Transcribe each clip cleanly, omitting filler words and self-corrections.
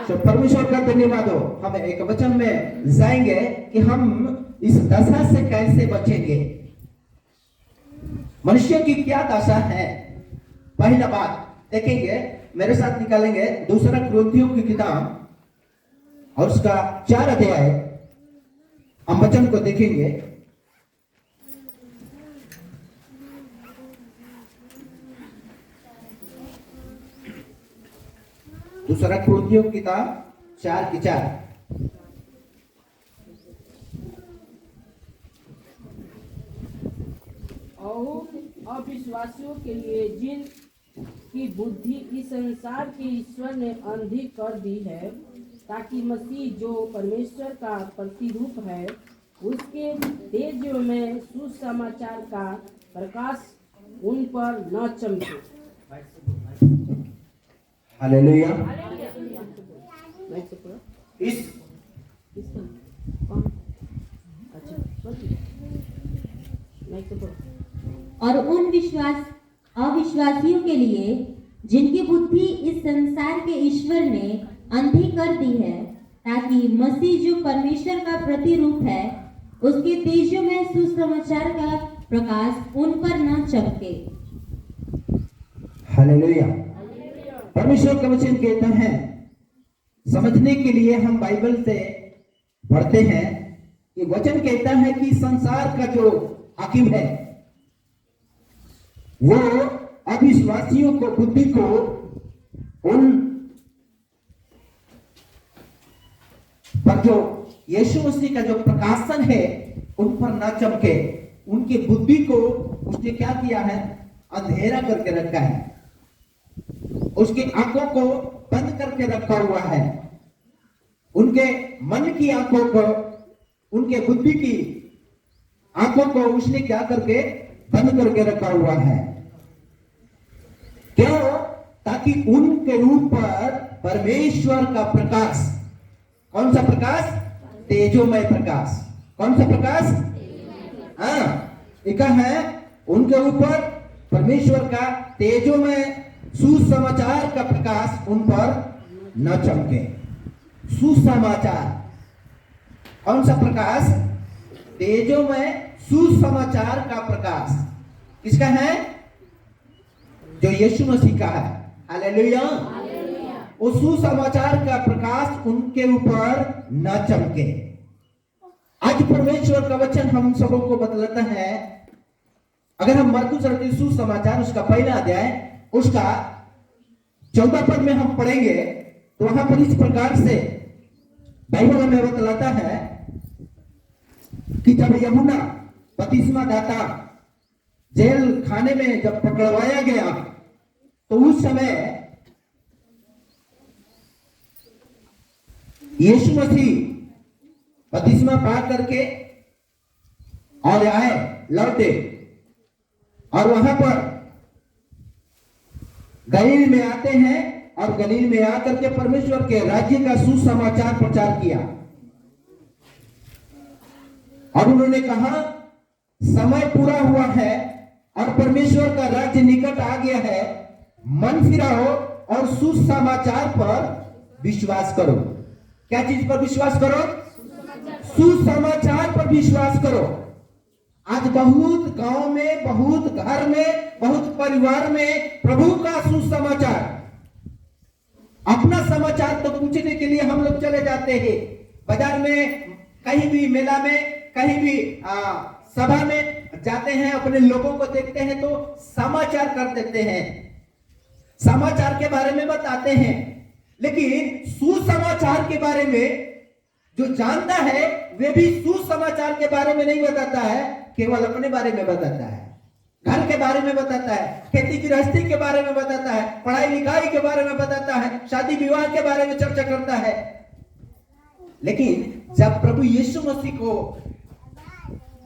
तो परमेश्वर का धन्यवाद हो। हम एक वचन में जाएंगे कि हम इस दशा से कैसे बचेंगे, मनुष्य की क्या दशा है। पहला बात देखेंगे, मेरे साथ निकालेंगे दूसरा कुरिन्थियों की किताब और उसका 4 अध्याय, हम वचन को देखेंगे। दूसरा कुरिन्थियों की किताब 4:4। और अविश्वासियों के लिए जिन की बुद्धि इस संसार के ईश्वर ने अंधी कर दी है, ताकि मसीह जो परमेश्वर का प्रतिरूप है उसके तेज में सुसमाचार का प्रकाश उन पर न चमके। हालेलुया। इस और उन अविश्वासियों के लिए जिनकी बुद्धि इस संसार के ईश्वर ने अंधी कर दी है, ताकि मसीह जो परमेश्वर का प्रतिरूप है उसके तेजों में सुसमाचार का प्रकाश उन पर न चमके। हालेलुया। परमेश्वर का वचन कहता है, समझने के लिए हम बाइबल से पढ़ते हैं कि वचन कहता है कि संसार का जो हाकिम है वो अविश्वासियों को बुद्धि को उन पर जो यीशु मसीह का जो प्रकाशन है उन पर न चमके। उनकी बुद्धि को उसने क्या किया है, अंधेरा करके रखा है, उसकी आंखों को बंद करके रखा हुआ है। उनके मन की आंखों को, उनके बुद्धि की आंखों को उसने क्या करके बंद करके रखा हुआ है। क्यों? ताकि उनके ऊपर परमेश्वर का प्रकाश, कौन सा प्रकाश? तेजोमय प्रकाश। कौन सा प्रकाश? लिखा है उनके ऊपर परमेश्वर का तेजोमय सुसमाचार का प्रकाश उन पर न चमके। सुसमाचार, कौन सा प्रकाश? तेजोमय सुसमाचार का प्रकाश किसका है? जो यीशु मसीह का है। हालेलुया। वो सुसमाचार का प्रकाश उनके ऊपर न चमके। आज परमेश्वर का वचन हम सबों को बतलाता है, अगर हम मरकुस सुसमाचार उसका पहला अध्याय उसका 14 पद में हम पढ़ेंगे तो वहां पर इस प्रकार से बाइबल हमें बतलाता है कि जब यूहन्ना बपतिस्मा दाता जेल खाने में जब पकड़वाया गया तो उस समय यीशु मसीह बपतिस्मा पा करके और आए, लौटे और वहां पर गलील में आते हैं और गलील में आकर के परमेश्वर के राज्य का सुसमाचार प्रचार किया। और उन्होंने कहा समय पूरा हुआ है और परमेश्वर का राज्य निकट आ गया है, मन फिराओ और सुसमाचार पर विश्वास करो। क्या चीज पर विश्वास करो? सुसमाचार पर विश्वास करो। आज बहुत गांव में, बहुत घर में, बहुत परिवार में प्रभु का सुसमाचार, अपना समाचार तो पूछने के लिए हम लोग चले जाते हैं बाजार में, कहीं भी मेला में, कहीं भी सभा में जाते हैं, अपने लोगों को देखते हैं तो समाचार कर देते हैं, समाचार के बारे में बताते हैं। लेकिन सुसमाचार के बारे में जो जानता है वे भी सुसमाचार के बारे में नहीं बताता है, केवल अपने बारे में बताता है, घर के बारे में बताता है, खेती गृहस्थी के बारे में बताता है, पढ़ाई लिखाई के बारे में बताता है, शादी विवाह के बारे में चर्चा करता है। लेकिन जब प्रभु यीशु मसीह को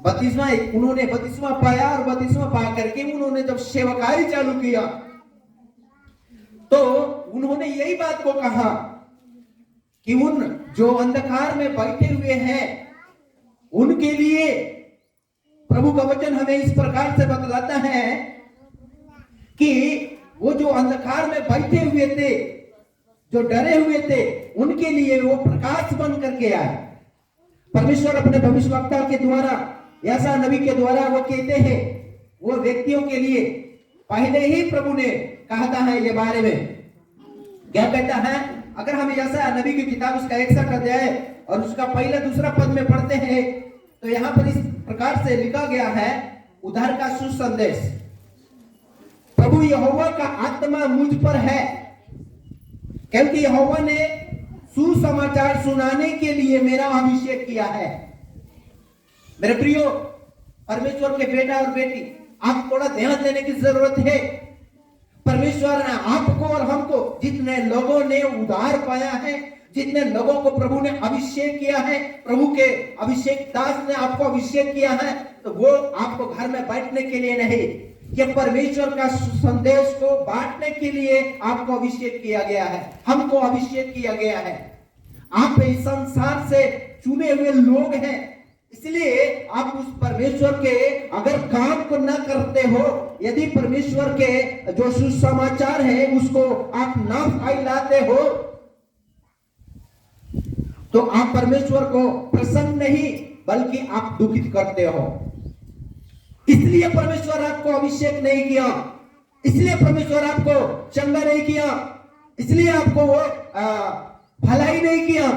उन्होंने बपतिस्मा पाया और बपतिस्मा पा करके उन्होंने जब सेवकाई चालू किया तो उन्होंने यही बात को कहा कि उन जो अंधकार में बैठे हुए हैं उनके लिए प्रभु का वचन हमें इस प्रकार से बतलाता है कि वो जो अंधकार में बैठे हुए थे जो डरे हुए थे उनके लिए वो प्रकाश बन करके आए। परमेश्वर अपने भविष्यवक्ता के द्वारा, यशायाह नबी के द्वारा वो कहते हैं, वो व्यक्तियों के लिए पहले ही प्रभु ने कहता है ये बारे में। क्या कहता है? अगर हम यशायाह नबी की किताब उसका 61 अध्याय और उसका पहला दूसरा पद में पढ़ते हैं तो यहाँ पर इस प्रकार से लिखा गया है, उद्धार का सुसंदेश। प्रभु यहोवा का आत्मा मुझ पर है, क्योंकि यहोवा ने सुसमाचार सुनाने के लिए मेरा अभिषेक किया है। मेरे प्रियो परमेश्वर के बेटा और बेटी, आप थोड़ा ध्यान देने की जरूरत है। परमेश्वर ने आपको और हमको, जितने लोगों ने उद्धार पाया है, जितने लोगों को प्रभु ने अभिषेक किया है, प्रभु के अभिषेक दास ने आपको अभिषेक किया है, तो वो आपको घर में बैठने के लिए नहीं, ये परमेश्वर का संदेश को बांटने के लिए आपको अभिषेक किया गया है, हमको अभिषेक किया गया है। आप इस संसार से चुने हुए लोग हैं, इसलिए आप उस परमेश्वर के अगर काम को न करते हो, यदि परमेश्वर के जो सुसमाचार है उसको आप ना फैलाते हो, तो आप परमेश्वर को प्रसन्न नहीं बल्कि आप दुखित करते हो। इसलिए परमेश्वर आपको अभिषेक नहीं किया, इसलिए परमेश्वर आपको चंगा नहीं किया, इसलिए आपको वो भलाई नहीं किया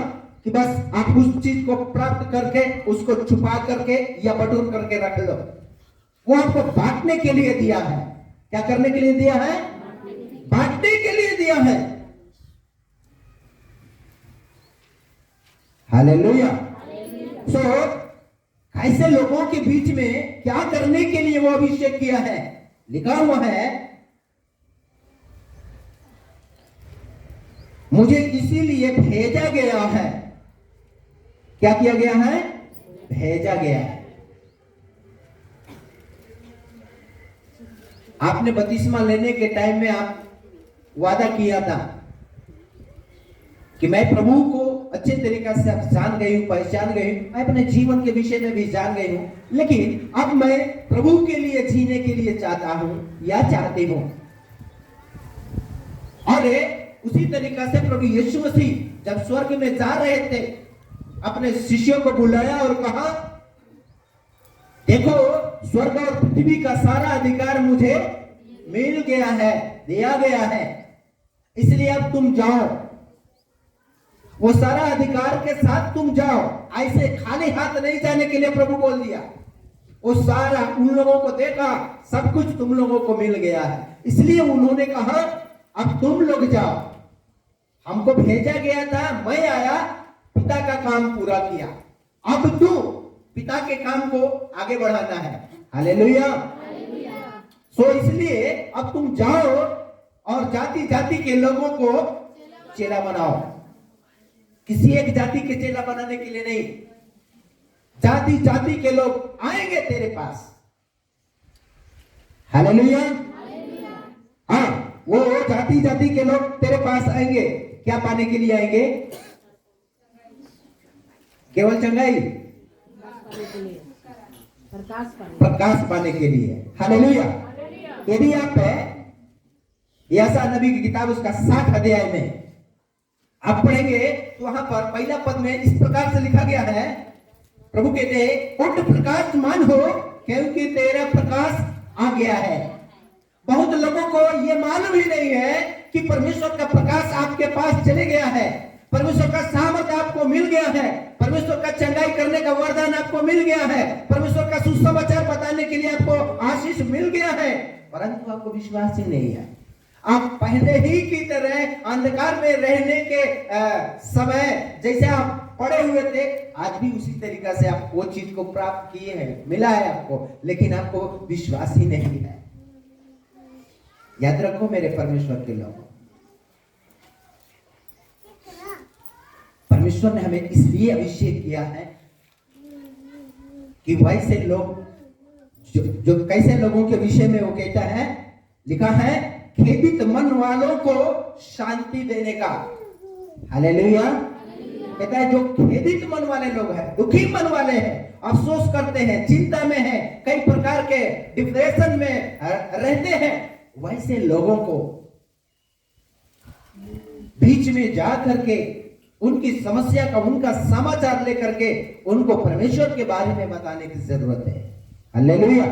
कि बस आप उस चीज को प्राप्त करके उसको छुपा करके या बटोर करके रख लो। वो आपको बांटने के लिए दिया है। क्या करने के लिए दिया है? बांटने के लिए दिया है। हालेलुया। सो ऐसे लोगों के बीच में क्या करने के लिए वो अभिषेक किया है? लिखा हुआ है, मुझे इसीलिए भेजा गया है। क्या किया गया है? भेजा गया है। आपने बपतिस्मा लेने के टाइम में आप वादा किया था कि मैं प्रभु को अच्छे तरीके से जान गई हूं, पहचान गई हूं, मैं अपने जीवन के विषय में भी जान गई हूं, लेकिन अब मैं प्रभु के लिए जीने के लिए चाहता हूं या चाहती हूं। और उसी तरीके से प्रभु यीशु मसीह जब स्वर्ग में जा रहे थे, अपने शिष्यों को बुलाया और कहा, देखो स्वर्ग और पृथ्वी का सारा अधिकार मुझे मिल गया है, दिया गया है, इसलिए अब तुम जाओ, वो सारा अधिकार के साथ तुम जाओ। ऐसे खाली हाथ नहीं जाने के लिए प्रभु बोल दिया। वो सारा उन लोगों को देखा, सब कुछ तुम लोगों को मिल गया है, इसलिए उन्होंने कहा अब तुम लोग जाओ, हमको भेजा गया था, मैं आया, पिता का काम पूरा किया, अब तू पिता के काम को आगे बढ़ाना है। हालेलुया। सो इसलिए अब तुम जाओ और जाति जाति के लोगों को चेला बनाओ। किसी एक जाति के चेला बनाने के लिए नहीं, जाति जाति के लोग आएंगे तेरे पास। हालेलुया। हाँ, वो जाति जाति के लोग तेरे पास आएंगे। क्या पाने के लिए आएंगे? केवल चंगाई, प्रकाश पाने के लिए। हालेलुया। यदि आप यशायाह नबी की किताब उसका 60 अध्याय में आप पढ़ेंगे तो वहां पर पहला पद में इस प्रकार से लिखा गया है, प्रभु कहते हैं, उठ प्रकाशमान हो क्योंकि तेरा प्रकाश आ गया है। बहुत लोगों को यह मालूम ही नहीं है कि परमेश्वर का प्रकाश आपके पास चले गया है, परमेश्वर का सामर्थ आपको मिल गया है, परमेश्वर का चंगाई करने का वरदान आपको मिल गया है, परमेश्वर का सुसमाचार बताने के लिए आपको आशीष मिल गया है, परंतु आपको विश्वास ही नहीं है। आप पहले ही की तरह अंधकार में रहने के समय जैसे आप पड़े हुए थे, आज भी उसी तरीके से आप वो चीज को प्राप्त किए हैं, मिला है आपको, लेकिन आपको विश्वास ही नहीं है। याद रखो मेरे परमेश्वर के लोगों, परमेश्वर ने हमें इसलिए अभिषेक किया है कि वैसे लोग जो कैसे लोगों के विषय में वो कहता है, लिखा है, खेदित मन वालों को शांति देने का। हालेलुया। कहता है जो खेदित मन वाले लोग हैं, दुखी मन वाले हैं, अफसोस करते हैं, चिंता में हैं, कई प्रकार के डिप्रेशन में रहते हैं, वैसे लोगों को बीच में जा करके उनकी समस्या का, उनका समाचार लेकर के उनको परमेश्वर के बारे में बताने की जरूरत है। हालेलुया।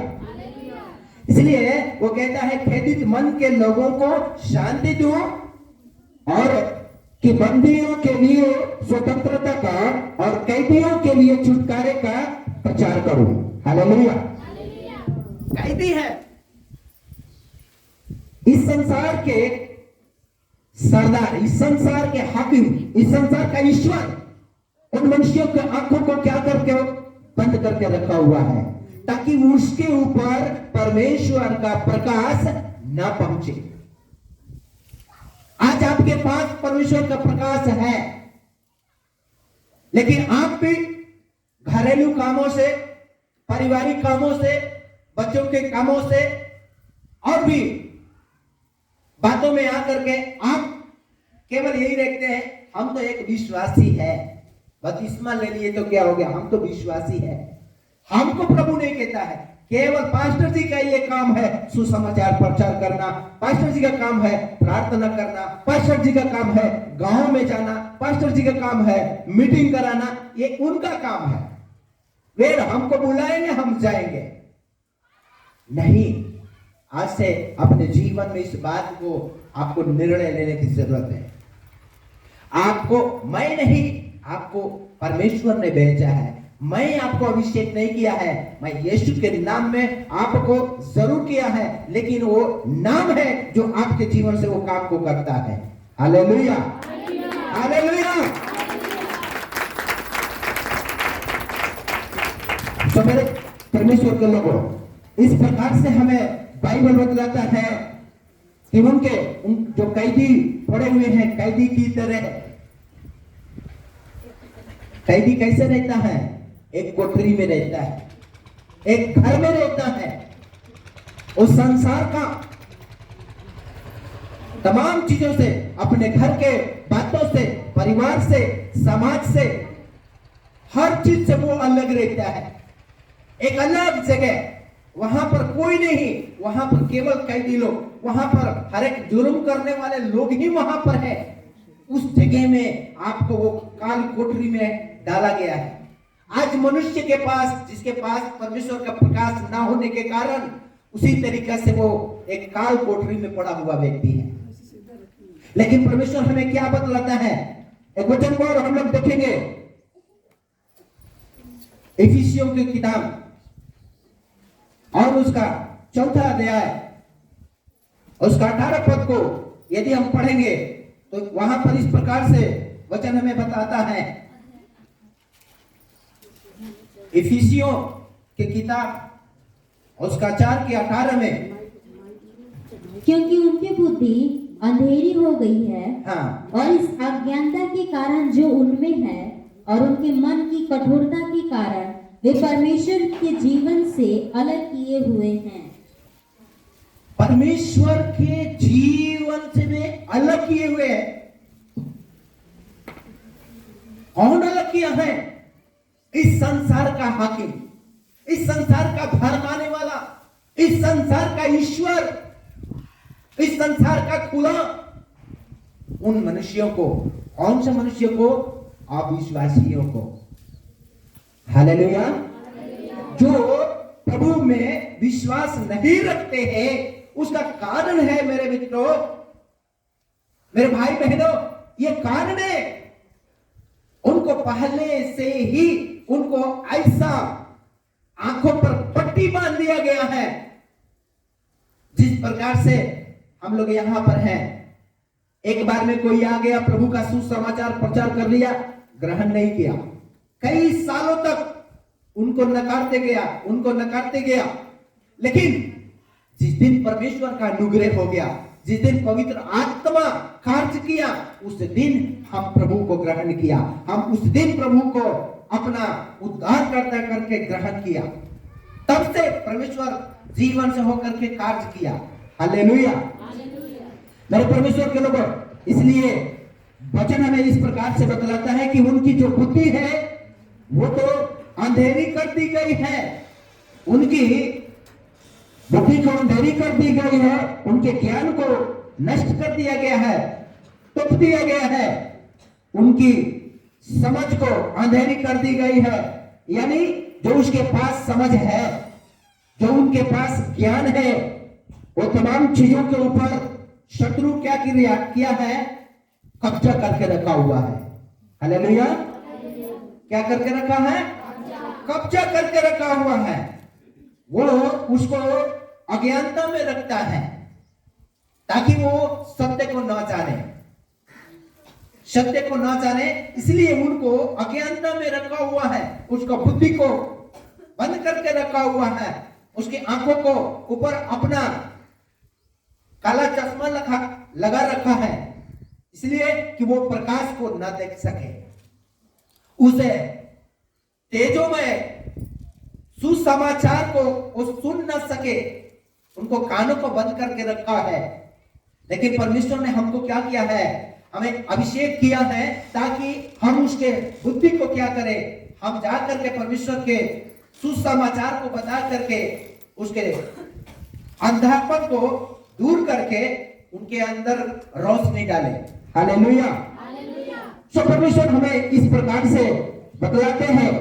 इसलिए वो कहता है, खेदित मन के लोगों को शांति दो और कि बंदियों के लिए स्वतंत्रता का और कैदियों के लिए छुटकारे का प्रचार करो। हालेलुया। कैदी है, इस संसार के सरदार, इस संसार के हाकिम, इस संसार का ईश्वर उन मनुष्यों के आंखों को क्या करके बंद करके रखा हुआ है ताकि उसके ऊपर परमेश्वर का प्रकाश न पहुंचे। आज आपके पास परमेश्वर का प्रकाश है, लेकिन आप भी घरेलू कामों से, पारिवारिक कामों से, बच्चों के कामों से और भी बातों में आकर के आप केवल यही देखते हैं, हम तो एक विश्वासी है, बपतिस्मा ले लिए तो क्या हो गया, हम तो विश्वासी है। हमको प्रभु नहीं कहता है केवल पास्टर जी का ये काम है सुसमाचार प्रचार करना, पास्टर जी का काम है प्रार्थना करना, पास्टर जी का काम है गांव में जाना, पास्टर जी का काम है मीटिंग कराना, ये उनका काम है, वे हमको बुलाएंगे हम जाएंगे। नहीं, आज से अपने जीवन में इस बात को आपको निर्णय लेने की जरूरत है। आपको मैं नहीं, आपको परमेश्वर ने भेजा है। मैं आपको अभिषेक नहीं किया है, मैं यीशु के नाम में आपको जरूर किया है, लेकिन वो नाम है जो आपके जीवन से वो काम को करता है। Hallelujah, hallelujah. तो मेरे परमेश्वर के लोगों, इस प्रकार से हमें बाइबल बतलाता है कि उनके जो कैदी पड़े हुए हैं, कैदी की तरह, कैदी कैसे रहता है, एक कोठरी में रहता है, एक घर में रहता है, उस संसार का तमाम चीजों से, अपने घर के बातों से, परिवार से, समाज से, हर चीज से वो अलग रहता है, एक अलग जगह। वहां पर कोई नहीं, वहां पर केवल कैदी लोग, वहां पर हर एक जुर्म करने वाले लोग ही वहां पर है। उस जगह में आपको वो काल कोठरी में डाला गया है। आज मनुष्य के पास, जिसके पास परमेश्वर का प्रकाश ना होने के कारण, उसी तरीके से वो एक काल कोठरी में पड़ा हुआ व्यक्ति है। लेकिन परमेश्वर हमें क्या बतलाता है, एक वचन को और हम लोग देखेंगे, इफिसियों की किताब और उसका 4वां अध्याय, उसका 18 पद को यदि हम पढ़ेंगे तो वहां पर इस प्रकार से वचन हमें बताता है। इफिसियों की किताब उसका 4 के 18 में, क्योंकि उनकी बुद्धि अंधेरी हो गई है, हाँ, और इस अज्ञानता के कारण जो उनमें है और उनके मन की कठोरता के कारण वे परमेश्वर के जीवन से अलग किए हुए हैं। परमेश्वर के जीवन से वे अलग किए हुए हैं। कौन अलग किया है? इस संसार का हाकिम, इस संसार का भरमाने वाला, इस संसार का ईश्वर, इस संसार का खुदा, उन मनुष्यों को, कौन से मनुष्य को? अविश्वासियों को। हालेलुया। जो प्रभु में विश्वास नहीं रखते हैं, उसका कारण है मेरे मित्रों, मेरे भाई बहनों, ये कारण है उनको पहले से ही उनको ऐसा आंखों पर पट्टी बांध दिया गया है। जिस प्रकार से हम लोग यहां पर हैं, एक बार में कोई आ गया, प्रभु का सुसमाचार प्रचार कर लिया, ग्रहण नहीं किया, कई सालों तक उनको नकारते गया, लेकिन जिस दिन परमेश्वर का अनुग्रह हो गया, जिस दिन पवित्र आत्मा कार्य किया, उस दिन हम प्रभु को ग्रहण किया, हम उस दिन प्रभु को अपना उद्धार करता करके ग्रहण किया, तब से परमेश्वर जीवन से होकर के कार्य किया। हालेलुया। मेरे परमेश्वर के लोगों, इसलिए वचन हमें इस प्रकार से बतलाता है कि उनकी जो बुद्धि है वो तो अंधेरी कर दी गई है, उनकी बुद्धि को अंधेरी कर दी गई है, उनके ज्ञान को नष्ट कर दिया गया है। तोप दिया गया है, उनकी समझ को अंधेरी कर दी गई है। यानी जो उसके पास समझ है, जो उनके पास ज्ञान है, वो तमाम चीजों के ऊपर शत्रु क्या किया है, कब्जा करके रखा हुआ है। हालेलुया। क्या करके रखा है? कब्जा करके रखा हुआ है। वो उसको अज्ञानता में रखता है ताकि वो सत्य को ना जाने, सत्य को ना जाने, इसलिए उनको अज्ञानता में रखा हुआ है। उसका बुद्धि को बंद करके रखा हुआ है, उसकी आंखों को ऊपर अपना काला चश्मा लगा रखा है, इसलिए कि वो प्रकाश को ना देख सके, उसे तेजोमय सुसमाचार को वो सुन ना सके, उनको कानों को बंद करके रखा है। लेकिन परमेश्वर ने हमको क्या किया है? हमें अभिषेक किया है ताकि हम उसके बुद्धि को क्या करें, हम जा करके परमेश्वर के सुसमाचार को बता करके उसके अंधापन को दूर करके उनके अंदर रोशनी डाले। हालेलुया। सो परमेश्वर हमें इस प्रकार से बतलाते हैं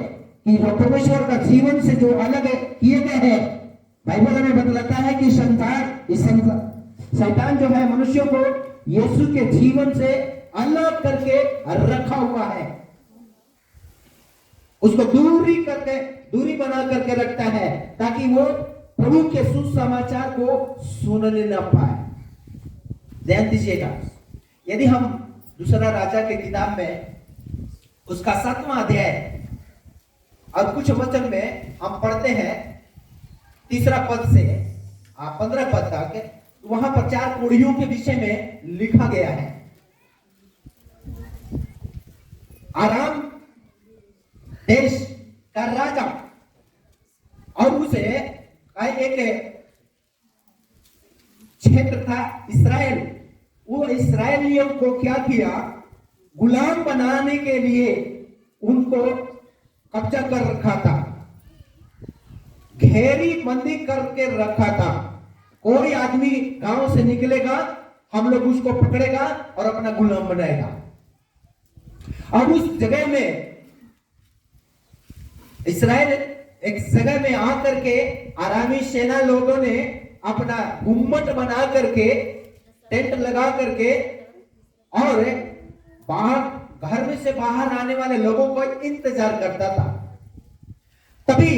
कि जो परमेश्वर का जीवन से जो अलग किए गए हैं, बाइबल हमें बतलाता है कि शैतान जो है मनुष्यों को यीशु के जीवन से अलग करके रखा हुआ है, उसको दूरी बना करके रखता है ताकि वो प्रभु के सुसमाचार को सुनने न पाए। ध्यान दीजिएगा, यदि हम दूसरा राजा के किताब में उसका 7वां अध्याय और कुछ वचन में हम पढ़ते हैं 3 पद से 15 पद तक, वहां पर 4 कोढ़ियों के विषय में लिखा गया है। आराम देश का राजा और उसे एक क्षेत्र था इस्राएल, वो इस्राएलियों को क्या किया, गुलाम बनाने के लिए उनको कब्जा कर रखा था, घेरी बंदी करके रखा था। कोई आदमी गांव से निकलेगा, हम लोग उसको पकड़ेगा और अपना गुलाम बनाएगा। और उस जगह में इस्राएल एक जगह में आकर के आरामी सेना लोगों ने अपना गुम्मट बना करके, टेंट लगा करके, और बाहर घर में से बाहर आने वाले लोगों को इंतजार करता था। तभी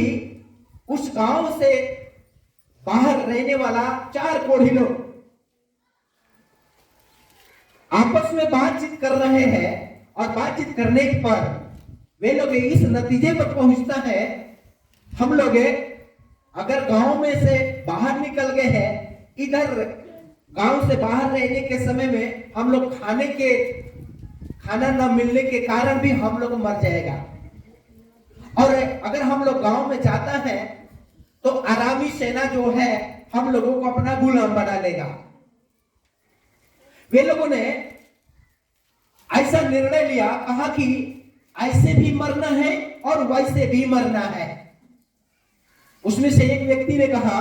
उस गांव से बाहर रहने वाला 4 कोढ़ी लोग आपस में बातचीत कर रहे हैं, और बातचीत करने पर वे लोग इस नतीजे पर पहुंचता है, हम लोग अगर गांव में से बाहर निकल गए हैं, इधर गांव से बाहर रहने के समय में हम लोग खाना न मिलने के कारण भी हम लोग मर जाएगा, और अगर हम लोग गांव में जाता है तो आरामी सेना जो है हम लोगों को अपना गुलाम बना लेगा। वे लोगों ने ऐसा निर्णय लिया, कहा कि ऐसे भी मरना है और वैसे भी मरना है। उसमें से एक व्यक्ति ने कहा,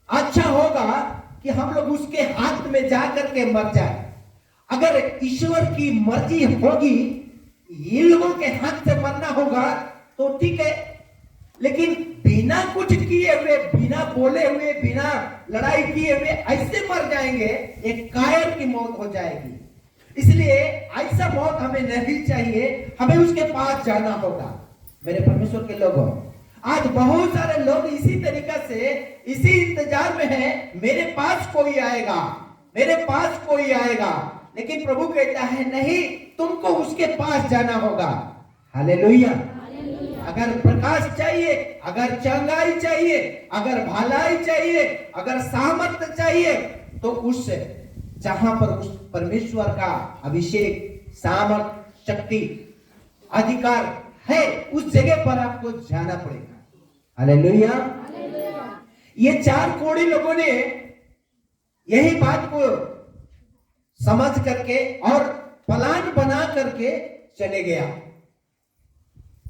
अच्छा होगा कि हम लोग उसके हाथ में जाकर के मर जाए। अगर ईश्वर की मर्जी होगी ये लोगों के हाथ से मरना होगा तो ठीक है, लेकिन बिना कुछ किए हुए, बिना बोले हुए, बिना लड़ाई किए हुए ऐसे मर जाएंगे, एक कायर की मौत हो जाएगी। इसलिए ऐसा मौत हमें नहीं चाहिए, हमें उसके पास जाना होगा। मेरे परमेश्वर के लोगों, आज बहुत सारे लोग इसी तरीका से इसी इंतजार में हैं, मेरे पास कोई आएगा, मेरे पास कोई आएगा, लेकिन प्रभु कहता है नहीं, तुमको उसके पास जाना होगा। हालेलुया। अगर प्रकाश चाहिए, अगर चंगाई चाहिए, अगर भलाई चाहिए, अगर सामर्थ्य चाहिए, तो उस जहां पर उस परमेश्वर का अभिषेक, सामर्थ्य, शक्ति, अधिकार है, उस जगह पर आपको जाना पड़ेगा। हालेलुया। ये 4 कोढ़ी लोगों ने यही बात को समझ करके और प्लान बना करके चले गया,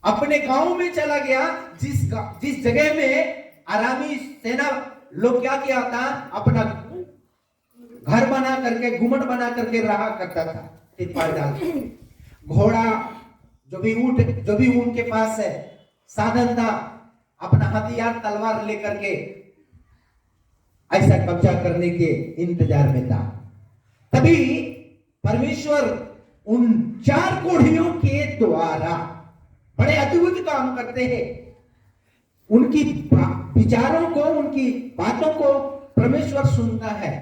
अपने गांव में चला गया, जिस जगह में आरामी सेना लोग क्या किया था, अपना घर बना करके, गुम्मट बना करके रहा करता था, तिरपाल डाल के। घोड़ा, जो भी उनके पास है साधन था, अपना हथियार तलवार लेकर के ऐसा कब्जा करने के इंतजार में था। तभी परमेश्वर उन 4 कोढ़ियों के द्वारा बड़े अद्भुत काम करते हैं। उनकी विचारों को, उनकी बातों को परमेश्वर सुनता है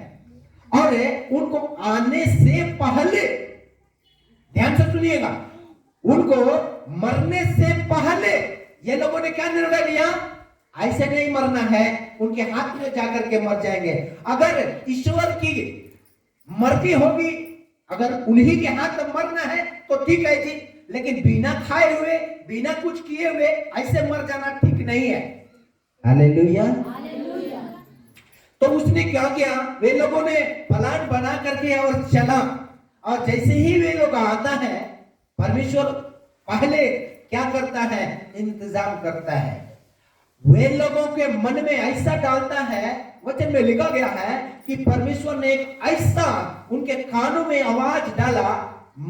और उनको आने से पहले, ध्यान से सुनिएगा, उनको मरने से पहले ये लोगों ने क्या निर्णय लिया? ऐसे नहीं मरना है, उनके हाथ में जाकर के मर जाएंगे। अगर ईश्वर की मर्जी होगी, अगर उन्हीं के हाथ में मरना है तो ठीक है जी, लेकिन बिना खाए हुए, बिना कुछ किए हुए ऐसे मर जाना ठीक नहीं है। हालेलुया। तो उसने क्या किया? वे लोगों ने प्लान बना करके और चला, और जैसे ही वे लोग आता है, परमेश्वर पहले क्या करता है? इंतजाम करता है। वे लोगों के मन में ऐसा डालता है, वचन में लिखा गया है कि परमेश्वर ने एक ऐसा उनके कानों में आवाज डाला,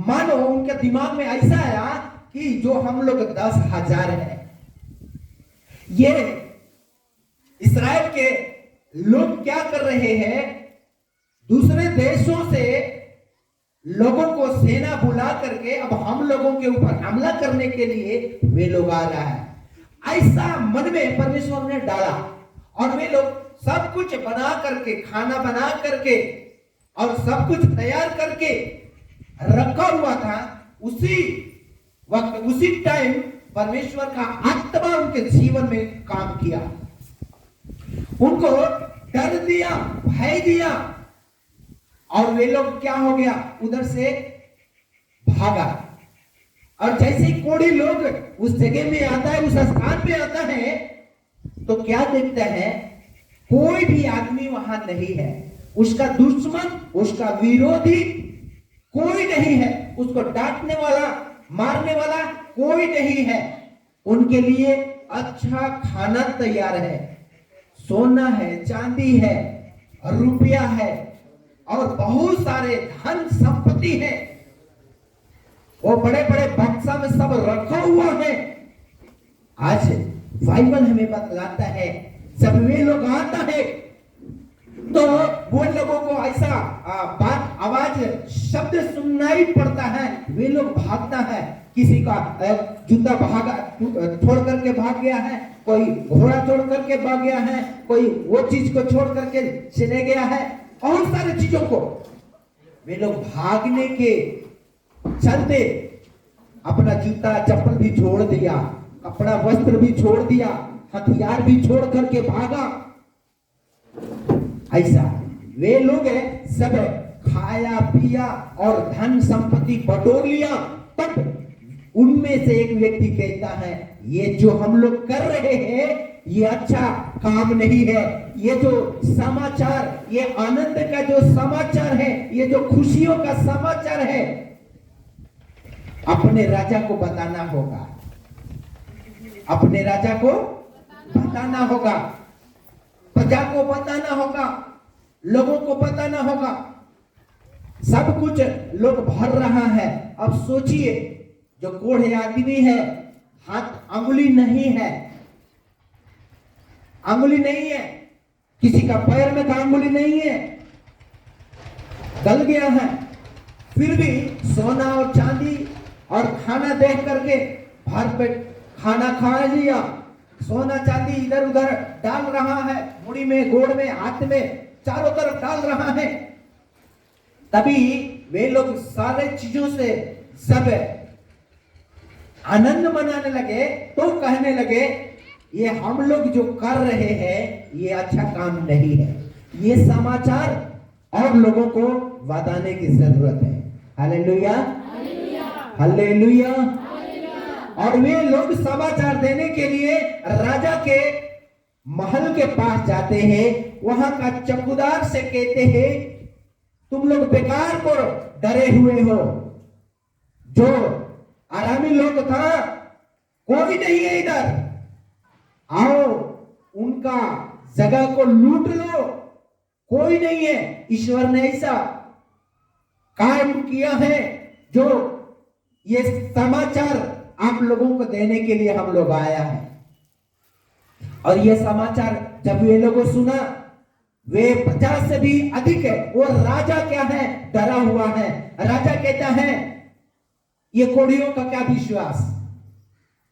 मानो उनके दिमाग में ऐसा आया कि जो हम लोग 10,000 है। ये इस्राएल के लोग क्या कर रहे हैं? दूसरे देशों से लोगों को सेना बुला करके अब हम लोगों के ऊपर हमला करने के लिए वे लोग आ रहा है, ऐसा मन में परमेश्वर ने डाला। और वे लोग सब कुछ बना करके, खाना बना करके और सब कुछ तैयार करके रखा हुआ था। उसी वक्त, उसी टाइम परमेश्वर का आत्मा उनके जीवन में काम किया, उनको डर दिया, भय दिया, और वे लोग क्या हो गया? उधर से भागा। और जैसे कोढ़ी लोग उस जगह में आता है, उस स्थान पे आता है, तो क्या देखता है? कोई भी आदमी वहां नहीं है, उसका दुश्मन, उसका विरोधी कोई नहीं है, उसको डांटने वाला, मारने वाला कोई नहीं है। उनके लिए अच्छा खाना तैयार है, सोना है, चांदी है, रुपया है और बहुत सारे धन संपत्ति है। वो बड़े बड़े बक्सा में सब रखा हुआ है। आज बाइबल हमें बतलाता है, जब वे लोग आता है तो वो लोगों को ऐसा बात, आवाज, शब्द सुननाई पड़ता है। वे लोग भागता है, किसी का जूता भागा छोड़ करके भाग गया है, कोई घोड़ा छोड़ करके भाग गया है, कोई वो चीज को छोड़ करके चले गया है, और सारी चीजों को वे लोग भागने के चलते अपना जूता चप्पल भी छोड़ दिया, कपड़ा वस्त्र भी छोड़ दिया, हथियार भी छोड़ करके भागा। ऐसा वे लोग सब खाया पिया और धन संपत्ति बटोर लिया। तब उनमें से एक व्यक्ति कहता है, ये जो हम लोग कर रहे हैं ये अच्छा काम नहीं है। ये जो समाचार, ये आनंद का जो समाचार है, ये जो खुशियों का समाचार है, अपने राजा को बताना होगा, अपने राजा को बताना होगा, प्रजा को बताना होगा, लोगों को बताना होगा। सब कुछ लोग भर रहा है। अब सोचिए, जो कोढ़े आदमी है, हाथ अंगुली नहीं है, अंगुली नहीं है, किसी का पैर में का अंगुली नहीं है, गल गया है, फिर भी सोना और चांदी और खाना देख करके भर पेट खाना खा लिया। सोना चांदी इधर उधर डाल रहा है, मुड़ी में, गोड़ में, हाथ में, चारों तरफ डाल रहा है। तभी वे लोग सारे चीजों से सब आनंद मनाने लगे, तो कहने लगे, ये हम लोग जो कर रहे हैं ये अच्छा काम नहीं है, ये समाचार और लोगों को बताने की जरूरत है। Hallelujah, hallelujah. और वे लोग समाचार देने के लिए राजा के महल के पास जाते हैं। वहां का चौकीदार से कहते हैं, तुम लोग बेकार को डरे हुए हो, जो आरामी लोग था कोई नहीं है इधर, आओ उनका जगह को लूट लो, कोई नहीं है। ईश्वर ने ऐसा कायम किया है जो ये समाचार आप लोगों को देने के लिए हम लोग आया है। और ये समाचार जब वे लोगों सुना, वे 50 से भी अधिक है। वो राजा क्या है, डरा हुआ है। राजा कहता है ये कोड़ियों का क्या विश्वास,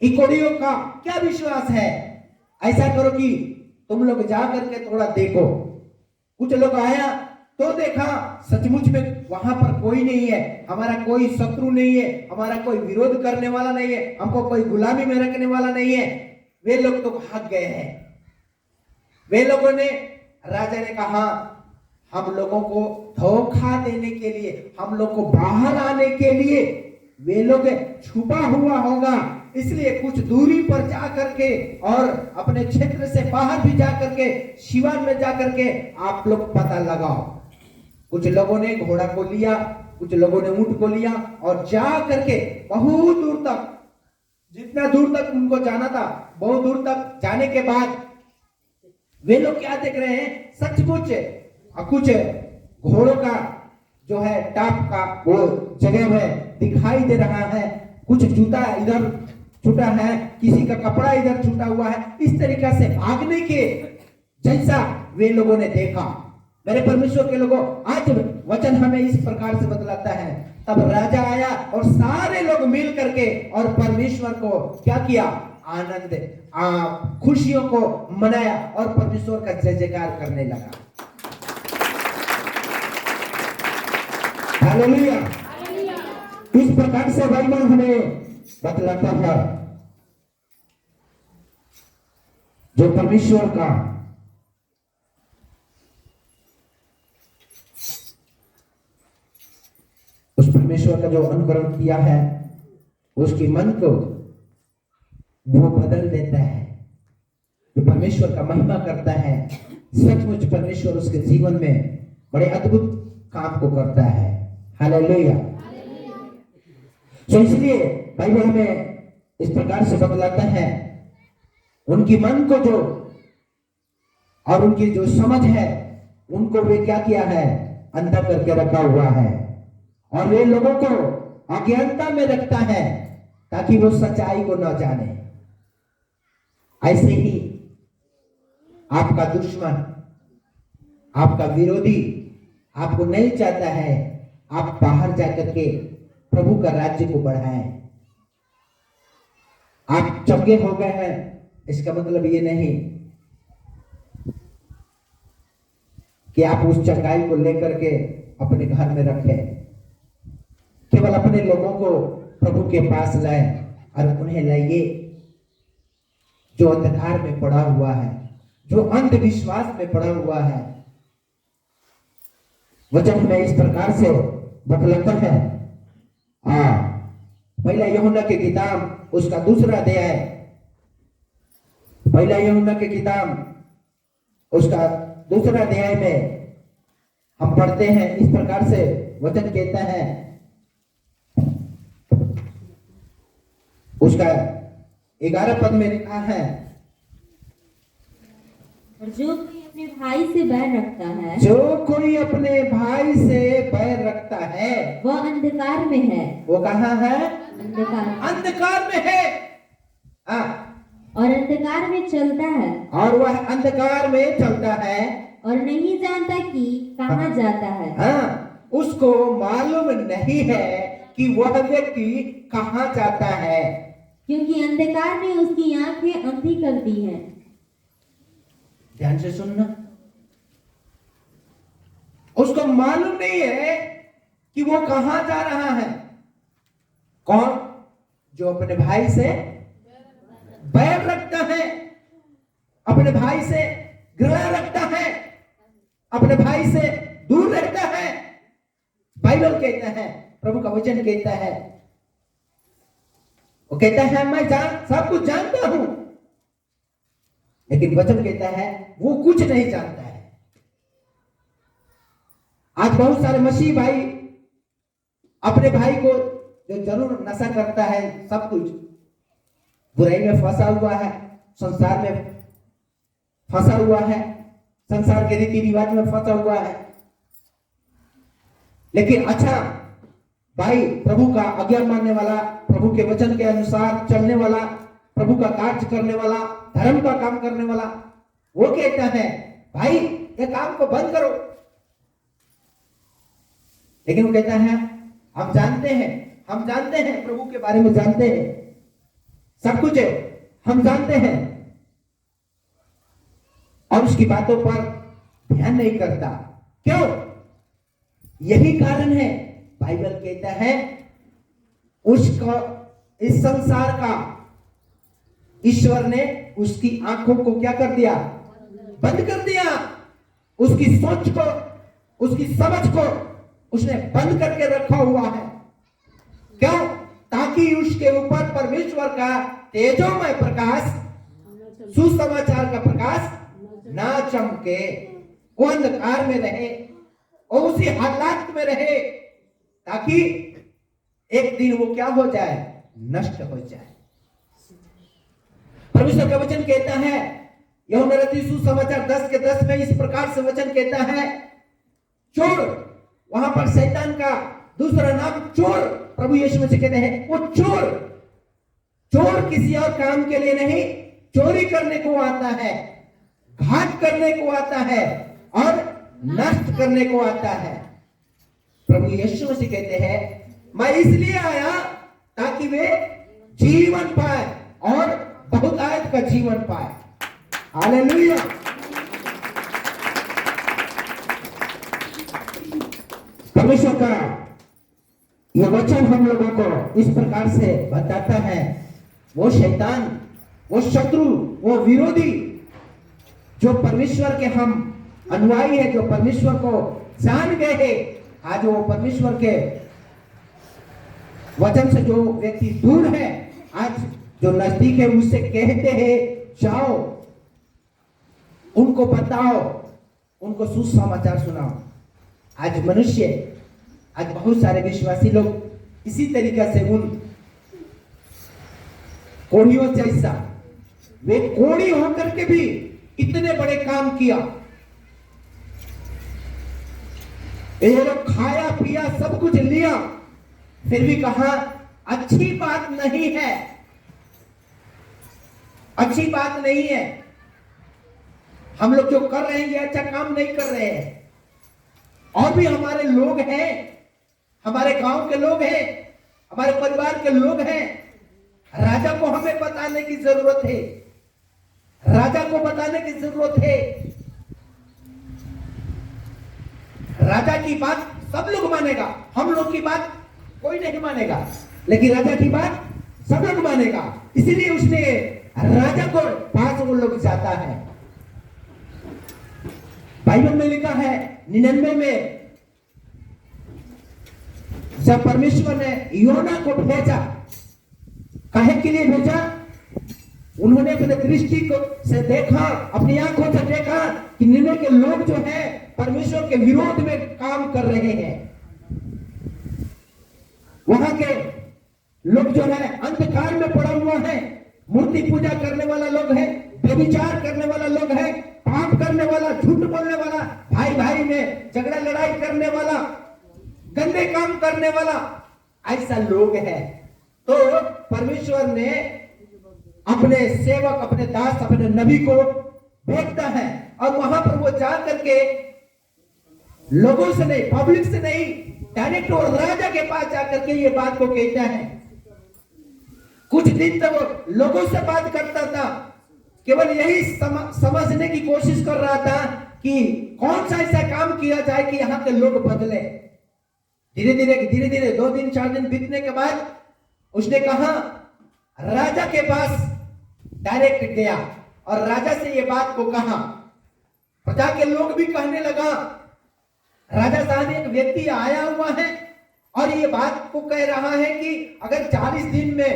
ये कोड़ियों का क्या विश्वास है। ऐसा करो कि तुम लोग जा करके थोड़ा देखो। कुछ लोग आया तो देखा सचमुच में वहां पर कोई नहीं है, हमारा कोई शत्रु नहीं है, हमारा कोई विरोध करने वाला नहीं है, हमको कोई गुलामी में रखने वाला नहीं है। वे लोग तो भाग गए हैं। वे लोगों ने, राजा ने कहा हम लोगों को धोखा देने के लिए, हम लोग को बाहर आने के लिए वे लोग छुपा हुआ होगा, इसलिए कुछ दूरी पर जा करके और अपने क्षेत्र से बाहर भी जा करके, शिवान में जा करके आप लोग पता लगाओ। कुछ लोगों ने घोड़ा को लिया, कुछ लोगों ने ऊंट को लिया और जा करके बहुत दूर तक, जितना दूर तक उनको जाना था, बहुत दूर तक जाने के बाद वे लोग क्या देख रहे हैं, सचमुच कुछ घोड़ों का जो है टाप का वो जगह में दिखाई दे रहा है। कुछ जूता इधर छूटा है, किसी का कपड़ा इधर छूटा हुआ है। इस तरीके से भागने के जैसा वे लोगों ने देखा। मेरे परमेश्वर के लोगों, आज वचन हमें इस प्रकार से बतलाता है। तब राजा आया और सारे लोग मिल करके और परमेश्वर को क्या किया, आनंद खुशियों को मनाया और परमेश्वर का जय जयकार करने लगा। हालेलुया। इस प्रकार से बाइबल हमें बतलाता है जो परमेश्वर का उस परमेश्वर का जो अनुकरण किया है, उसके मन को वो बदल देता है। जो परमेश्वर का महिमा करता है, सचमुच परमेश्वर उसके जीवन में बड़े अद्भुत काम को करता है। हालेलुया। तो इसलिए बाइबल हमें इस प्रकार से बतलाता है, उनकी मन को जो और उनकी जो समझ है, उनको वे क्या किया है, अंधा करके रखा हुआ है। और वे लोगों को अज्ञानता में रखता है ताकि वो सच्चाई को न जाने। ऐसे ही आपका दुश्मन, आपका विरोधी आपको नहीं चाहता है आप बाहर जाकर के प्रभु का राज्य को बढ़ाएं। आप चंगे हो गए हैं, इसका मतलब ये नहीं कि आप उस चंगाई को लेकर के अपने घर में रखें। केवल अपने लोगों को प्रभु के पास लाएं और उन्हें लाइए जो अंधकार में पड़ा हुआ है, जो अंधविश्वास में पड़ा हुआ है। वचन में इस प्रकार से बतलाता है। पहला यूहन्ना की किताब उसका 2 अध्याय, पहला यूहन्ना की किताब उसका 2 अध्याय में हम पढ़ते हैं, इस प्रकार से वचन कहता है, उसका 11 पद में लिखा है, और जो कोई अपने भाई से बैर रखता है, जो कोई अपने भाई से बैर रखता है, वह अंधकार में है। वो कहाँ है, अंधकार में है। और अंधकार में चलता है, और वह अंधकार में चलता है और नहीं जानता कि कहाँ जाता है। उसको मालूम नहीं है कि वह व्यक्ति कहाँ जाता है, क्योंकि अंधकार ने उसकी आंखें अंधी कर दी हैं। ध्यान से सुनना, उसको मालूम नहीं है कि वो कहां जा रहा है। कौन? जो अपने भाई से बैर रखता है, अपने भाई से घृणा रखता है, अपने भाई से दूर रहता है। बाइबल कहता है, प्रभु का वचन कहता है, वो कहता है मैं सब कुछ जानता हूं, लेकिन वचन कहता है वो कुछ नहीं जानता है। आज बहुत सारे मसीह भाई अपने भाई को, जो जरूर नशा करता है, सब कुछ बुराई में फंसा हुआ है, संसार में फंसा हुआ है, संसार के रीति रिवाज में फंसा हुआ है। लेकिन अच्छा भाई, प्रभु का आज्ञा मानने वाला, प्रभु के वचन के अनुसार चलने वाला, प्रभु का कार्य करने वाला, धर्म का काम करने वाला, वो कहता है भाई ये काम को बंद करो। लेकिन वो कहता है हम जानते हैं प्रभु के बारे में जानते हैं, सब कुछ है, हम जानते हैं, और उसकी बातों पर ध्यान नहीं करता। क्यों? यही कारण है, बाइबल कहता है उसको, इस संसार का ईश्वर ने उसकी आंखों को क्या कर दिया? बंद कर दिया। उसकी सोच को, उसकी समझ को उसने बंद करके रखा हुआ है। क्यों? ताकि उसके ऊपर परमेश्वर का तेजोमय प्रकाश, सुसमाचार का प्रकाश ना चमके, वो अंधकार में रहे और उसी हालात में रहे, ताकि एक दिन वो क्या हो जाए? नष्ट हो जाए। परमेश्वर का वचन कहता है, यूहन्ना रचित सुसमाचार 10 के 10 में इस प्रकार से वचन कहता है, चोर, वहां पर शैतान का दूसरा नाम चोर, प्रभु यीशु मसीह कहते हैं वो चोर किसी और काम के लिए नहीं, चोरी करने को आता है, घात करने को आता है और नष्ट करने को आता है। प्रभु यीशु मसीह कहते हैं मैं इसलिए आया ताकि वे जीवन पाए और बहुतायत का जीवन पाए। हालेलुया। परमेश्वर का यह वचन हम लोगों को इस प्रकार से बताता है, वो शैतान, वो शत्रु, वो विरोधी जो परमेश्वर के हम अनुयायी है, जो परमेश्वर को जान गए हैं, आज वो परमेश्वर के वचन से जो व्यक्ति दूर है, आज जो नजदीक है उससे कहते हैं जाओ, उनको बताओ, उनको सुसमाचार सुनाओ। आज मनुष्य, आज बहुत सारे विश्वासी लोग इसी तरीके से उन कोढ़ियों जैसा, वे कोढ़ी होकर के भी इतने बड़े काम किया, ये लोग खाया पिया सब कुछ लिया, फिर भी कहा अच्छी बात नहीं है, अच्छी बात नहीं है, हम लोग जो कर रहे हैं ये अच्छा काम नहीं कर रहे हैं। और भी हमारे लोग हैं, हमारे गांव के लोग हैं, हमारे परिवार के लोग हैं, राजा को हमें बताने की जरूरत है, राजा को बताने की जरूरत है। राजा की बात सब लोग मानेगा, हम लोग की बात कोई नहीं मानेगा, लेकिन राजा की बात सब लोग मानेगा। इसीलिए उसने राजा को पास वो लोग जाता है। बाइबल में लिखा है 99 में जब परमेश्वर ने योना को भेजा, काहे के लिए भेजा? उन्होंने अपने दृष्टि को से देखा, अपनी आंखों से देखा कि निने के लोग जो है परमेश्वर के विरोध में काम कर रहे हैं। वहां के लोग जो है अंधकार में पड़ा हुआ है, मूर्ति पूजा करने वाला लोग है, व्यभिचार करने वाला लोग है, पाप करने वाला, झूठ बोलने वाला, भाई भाई में झगड़ा लड़ाई करने वाला, गंदे काम करने वाला, ऐसा लोग है। तो परमेश्वर ने अपने सेवक, अपने दास, अपने नबी को भेजता है और वहां पर वो जा करके लोगों से नहीं, पब्लिक से नहीं, डायरेक्ट वो राजा के पास जाकर के ये बात को कहता है। कुछ दिन तक वो लोगों से बात करता था, केवल यही समझने की कोशिश कर रहा था कि कौन सा ऐसा काम किया जाए कि यहाँ के लोग बदले। धीरे धीरे 2 दिन 4 दिन बीतने के बाद उसने कहा, राजा के पास डायरेक्ट गया और राजा से ये बात को कहा। प्रजा के लोग भी कहने लगा, राजा साहब एक व्यक्ति आया हुआ है और ये बात को कह रहा है कि अगर 40 दिन में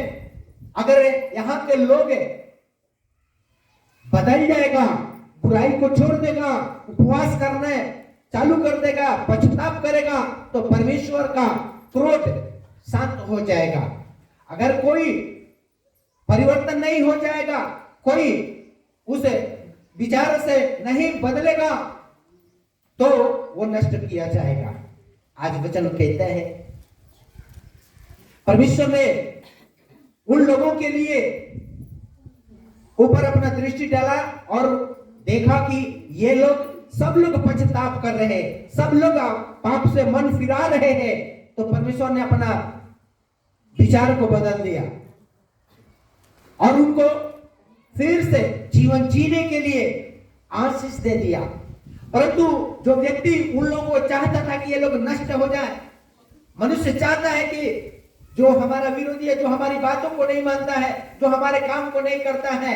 अगर यहाँ के लोग बदल जाएगा, बुराई को छोड़ देगा, उपवास करने चालू कर देगा, पश्चाताप करेगा, तो परमेश्वर का क्रोध शांत हो जाएगा। अगर कोई परिवर्तन नहीं हो जाएगा, कोई उस विचार से नहीं बदलेगा, तो वो नष्ट किया जाएगा। आज वचन कहता है परमेश्वर ने उन लोगों के लिए ऊपर अपना दृष्टि डाला और देखा कि ये लोग सब लोग पश्चाताप कर रहे हैं, सब लोग पाप से मन फिरा रहे हैं, तो परमेश्वर ने अपना विचार को बदल दिया और उनको फिर से जीवन जीने के लिए आशीष दे दिया। परंतु जो व्यक्ति उन लोगों को चाहता था कि ये लोग नष्ट हो जाए, मनुष्य चाहता है कि जो हमारा विरोधी है, जो हमारी बातों को नहीं मानता है, जो हमारे काम को नहीं करता है,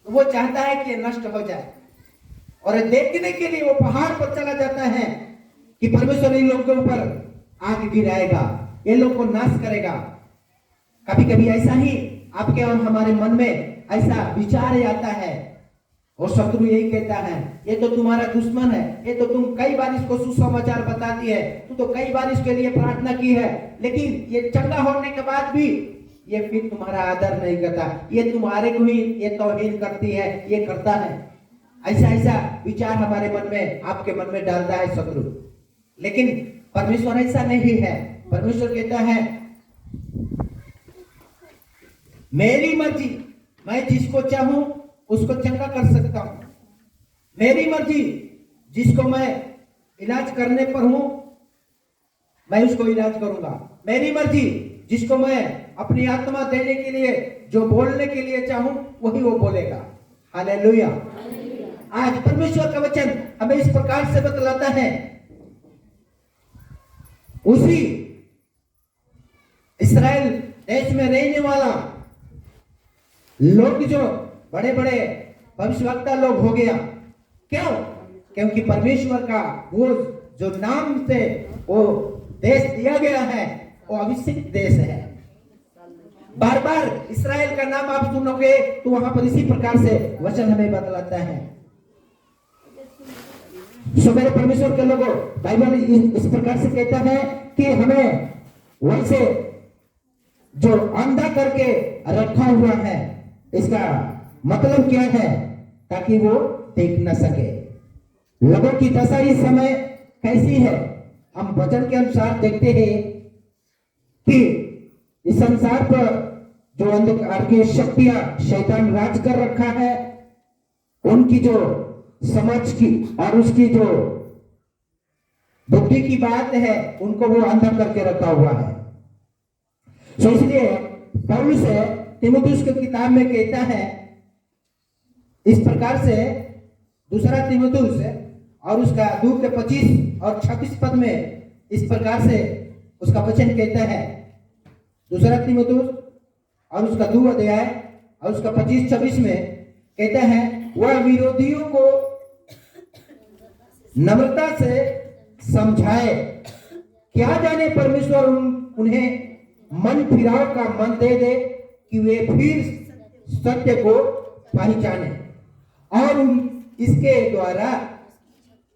वो चाहता है कि ये नष्ट हो जाए और देखने के लिए वो पहाड़ पर चला जाता है कि परमेश्वर इन लोगों के ऊपर आग गिराएगा, ये लोग को नाश करेगा। कभी कभी ऐसा ही आपके और हमारे मन में ऐसा विचार आता है और शत्रु यही कहता है ये तो तुम्हारा दुश्मन है, ये तो तुम कई बार इसको सुसमाचार बताती है, तू तो कई बार इसके लिए प्रार्थना की है, लेकिन ये चंगा होने के बाद भी ये फिर तुम्हारा आदर नहीं करता, ये तुम्हारे को ही ये तौहीन करती है, ये करता है। ऐसा ऐसा विचार हमारे मन में, आपके मन में डालता है शत्रु। लेकिन परमेश्वर ऐसा नहीं है। परमेश्वर कहता है मेरी मर्जी, मैं जिसको चाहूं उसको चंगा कर सकता हूं। मेरी मर्जी, जिसको मैं इलाज करने पर हूं मैं उसको इलाज करूंगा। मेरी मर्जी, जिसको मैं अपनी आत्मा देने के लिए, जो बोलने के लिए चाहूं वही वो बोलेगा। हालेलुया। आज परमेश्वर का वचन हमें इस प्रकार से बतलाता है, उसी इस्राएल देश में रहने वाला लोग जो बड़े बड़े भविष्यवक्ता लोग हो गया, क्यों? क्योंकि परमेश्वर का वो जो नाम से वो देश दिया गया है वो अभिषिक्त देश है। बार बार इस्राएल का नाम आप सुनोगे तो वहां पर इसी प्रकार से वचन हमें बतलाता है। सो मेरे परमेश्वर के लोगों, बाइबल इस प्रकार से कहता है कि हमें वैसे जो अंधा करके रखा हुआ है, इसका मतलब क्या है? ताकि वो देख न सके। लोगों की दशा इस समय कैसी है? हम वचन के अनुसार देखते हैं कि इस संसार पर जो अंधकार की शक्तियां शैतान राज कर रखा है, उनकी जो समझ की और उसकी जो बुद्धि की बात है, उनको वो अंधा करके रखा हुआ है। सो इसलिए पौलुस तीमुथियुस की किताब में कहता है इस प्रकार से, दूसरा तीमुथियुस और उसका 2 के 25 और 26 पद में इस प्रकार से उसका वचन कहता है। दूसरा तीमुथियुस और उसका 2 अध्याय और उसका 25-26 में कहता है, वह विरोधियों को नम्रता से समझाए, क्या जाने परमेश्वर उन्हें मन फिराव का मन दे दे कि वे फिर सत्य को पहचाने और इसके द्वारा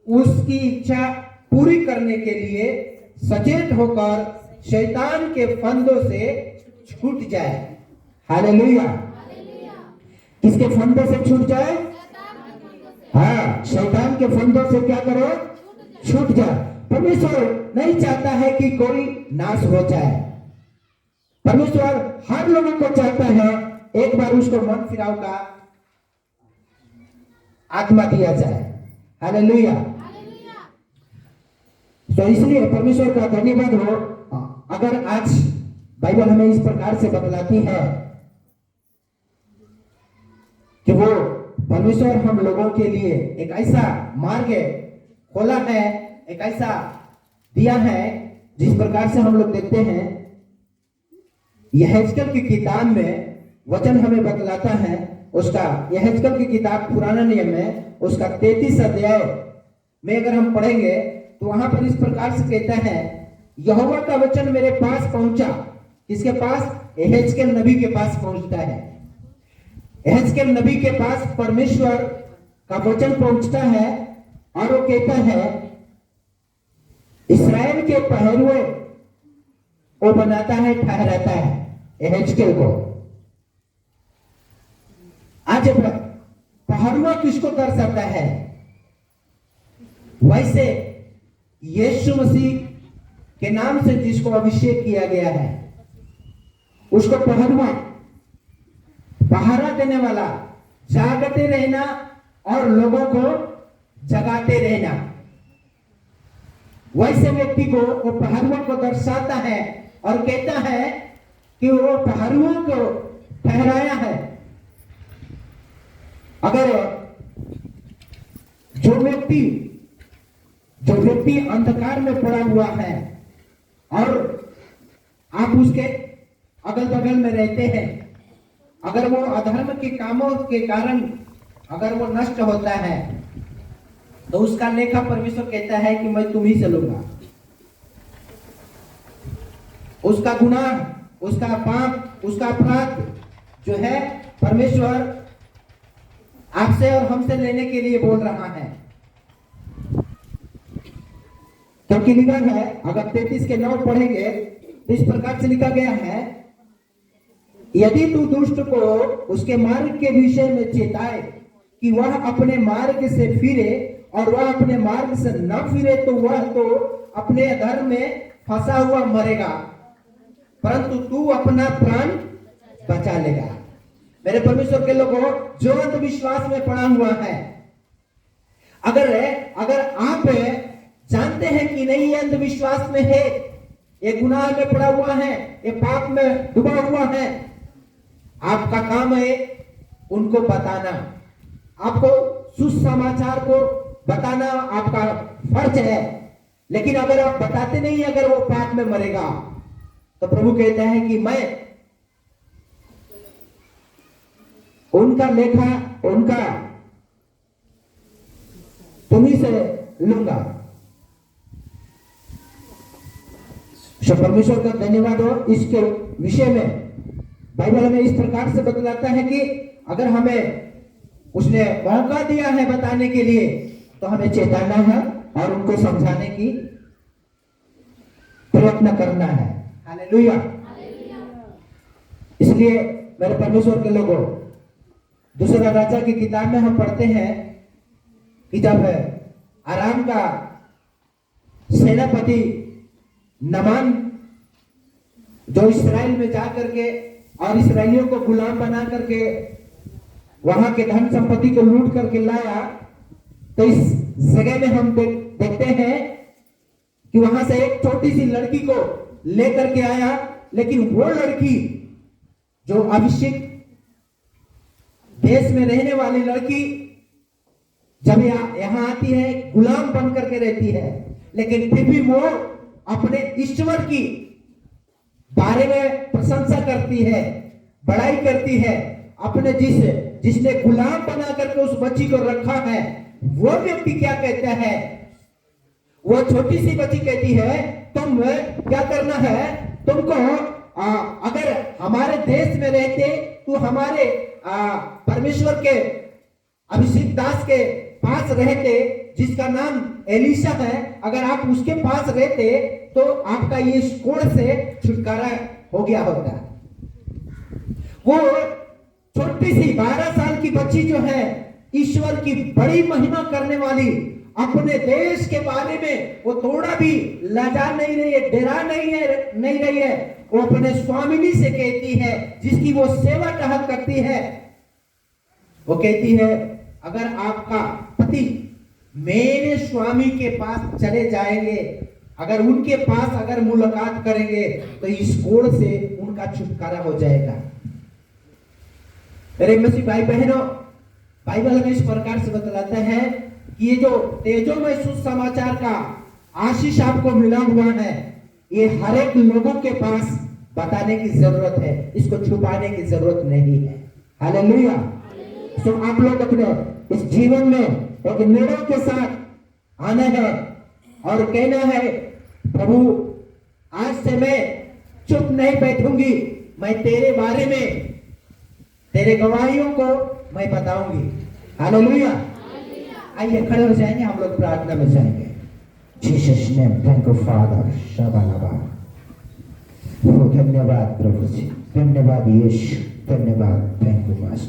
उसकी इच्छा पूरी करने के लिए सचेत होकर शैतान के फंदों से छूट जाए। हालेलुया। किसके फंदों से छूट जाए? हाँ, शैतान के फंदों से क्या करो? छूट जाए। परमेश्वर नहीं चाहता है कि कोई नाश हो जाए। परमेश्वर हर लोगों को चाहता है एक बार उसको मन फिराव का आत्मा दिया जाए। हालेलुया। तो इसलिए परमेश्वर का धन्यवाद हो। अगर आज बाइबल हमें इस प्रकार से बतलाती है कि वो परमेश्वर हम लोगों के लिए एक ऐसा मार्ग खोला है, एक ऐसा दिया है, जिस प्रकार से हम लोग देखते हैं यहेजकेल की किताब में वचन हमें बतलाता है। उसका यहेजकेल की किताब पुराना नियम में उसका 33 अध्याय में अगर हम पढ़ेंगे तो वहां पर इस प्रकार से कहता है, यहोवा का वचन मेरे पास पहुंचा। किसके पास? यहेजकेल नबी के पास पहुंचता है। यहेजकेल नबी के पास परमेश्वर का वचन पहुंचता है और वो कहता है, इस्राएल के पहरुए वो बनाता है, ठहराता है यहेजकेल को। आज पहरुआ किसको दर्शाता है? वैसे यीशु मसीह के नाम से जिसको अभिषेक किया गया है उसको पहरा देने वाला, जागते रहना और लोगों को जगाते रहना, वैसे व्यक्ति को वो पहरुआ को दर्शाता है और कहता है कि वो पहरुआ को ठहराया है। अगर जो व्यक्ति अंधकार में पड़ा हुआ है और आप उसके अगल बगल में रहते हैं, अगर वो अधर्म के कामों के कारण अगर वो नष्ट होता है तो उसका लेखा परमेश्वर कहता है कि मैं तुम ही से लूंगा। उसका गुनाह, उसका पाप, उसका अपराध जो है परमेश्वर आपसे और हमसे लेने के लिए बोल रहा है। क्योंकि लिखा है, अगर 33:9 पढ़ेंगे तो इस प्रकार से लिखा गया है, यदि तू दुष्ट को उसके मार्ग के विषय में चेताए कि वह अपने मार्ग से फिरे और वह अपने मार्ग से न फिरे तो वह तो अपने अधर्म में फंसा हुआ मरेगा, परंतु तू अपना प्राण बचा लेगा। मेरे परमेश्वर के लोगों, जो अंधविश्वास में पड़ा हुआ है, अगर आप जानते हैं कि नहीं ये अंधविश्वास में है, ये गुनाह में पड़ा हुआ है, ये पाप में डूबा हुआ है, आपका काम है उनको बताना, आपको सुसमाचार को बताना आपका फर्ज है। लेकिन अगर आप बताते नहीं, अगर वो पाप में मरेगा तो प्रभु कहता है कि मैं उनका लेखा, उनका तुम्ही से लूंगा। परमेश्वर का धन्यवाद हो। इसके विषय में बाइबल हमें इस प्रकार से बतलाता है कि अगर हमें उसने मौका दिया है बताने के लिए तो हमें चेताना है और उनको समझाने की प्रयत्न करना है। हालेलुया। इसलिए मेरे परमेश्वर के लोगों, दूसरा राजा की किताब में हम पढ़ते हैं कि जब आराम का सेनापति नमान जो इस्राएल में जाकर के और इसराइलियों को गुलाम बना करके वहां के धन संपत्ति को लूट करके लाया, तो इस जगह में हम देखते हैं कि वहां से एक छोटी सी लड़की को लेकर के आया, लेकिन वो लड़की जो अभिषेक देश में रहने वाली लड़की जब यहां आती है गुलाम बन करके रहती है, लेकिन फिर भी वो अपने ईश्वर की बारे में प्रशंसा करती है, बड़ाई करती है। अपने जिसने गुलाम बना करके उस बच्ची को रखा है, वो व्यक्ति क्या कहता है, वो छोटी सी बच्ची कहती है, तुम क्या करना है, तुमको अगर हमारे देश में रहते तो हमारे परमेश्वर के अभिषेक दास के पास रहते, जिसका नाम एलिशा है, अगर आप उसके पास रहते तो आपका ये कोड़ से छुटकारा हो गया होता। वो छोटी सी 12 साल की बच्ची जो है, ईश्वर की बड़ी महिमा करने वाली, अपने देश के बारे में वो थोड़ा भी लजा नहीं रही है, डरा नहीं रही है। वो अपने स्वामिनी से कहती है, जिसकी वो सेवा टहल करती है, वो कहती है, अगर आपका पति मेरे स्वामी के पास चले जाएंगे, अगर उनके पास अगर मुलाकात करेंगे तो इस कोड़ से उनका छुटकारा हो जाएगा। मेरे मसीह भाई बहनों, बाइबल हमें इस प्रकार से बतलाता है कि ये जो तेजोमय सुसमाचार का आशीष आपको मिला हुआ है, ये हर एक लोगों के पास बताने की जरूरत है, इसको छुपाने की जरूरत नहीं है। हालेलुया। तो आप लोग अपने इस जीवन में एक निर्णय के साथ आना है और कहना है, प्रभु आज से मैं चुप नहीं बैठूंगी, मैं तेरे बारे में, तेरे गवाहियों को मैं बताऊंगी। हालेलुया। आइए खड़े हो जाएंगे, हम लोग प्रार्थना में जाएंगे। Jesus name, thank you father, शाबालाबा। धन्यवाद प्रभु जी, धन्यवाद यीशु, धन्यवाद, थैंक यू मास्टर।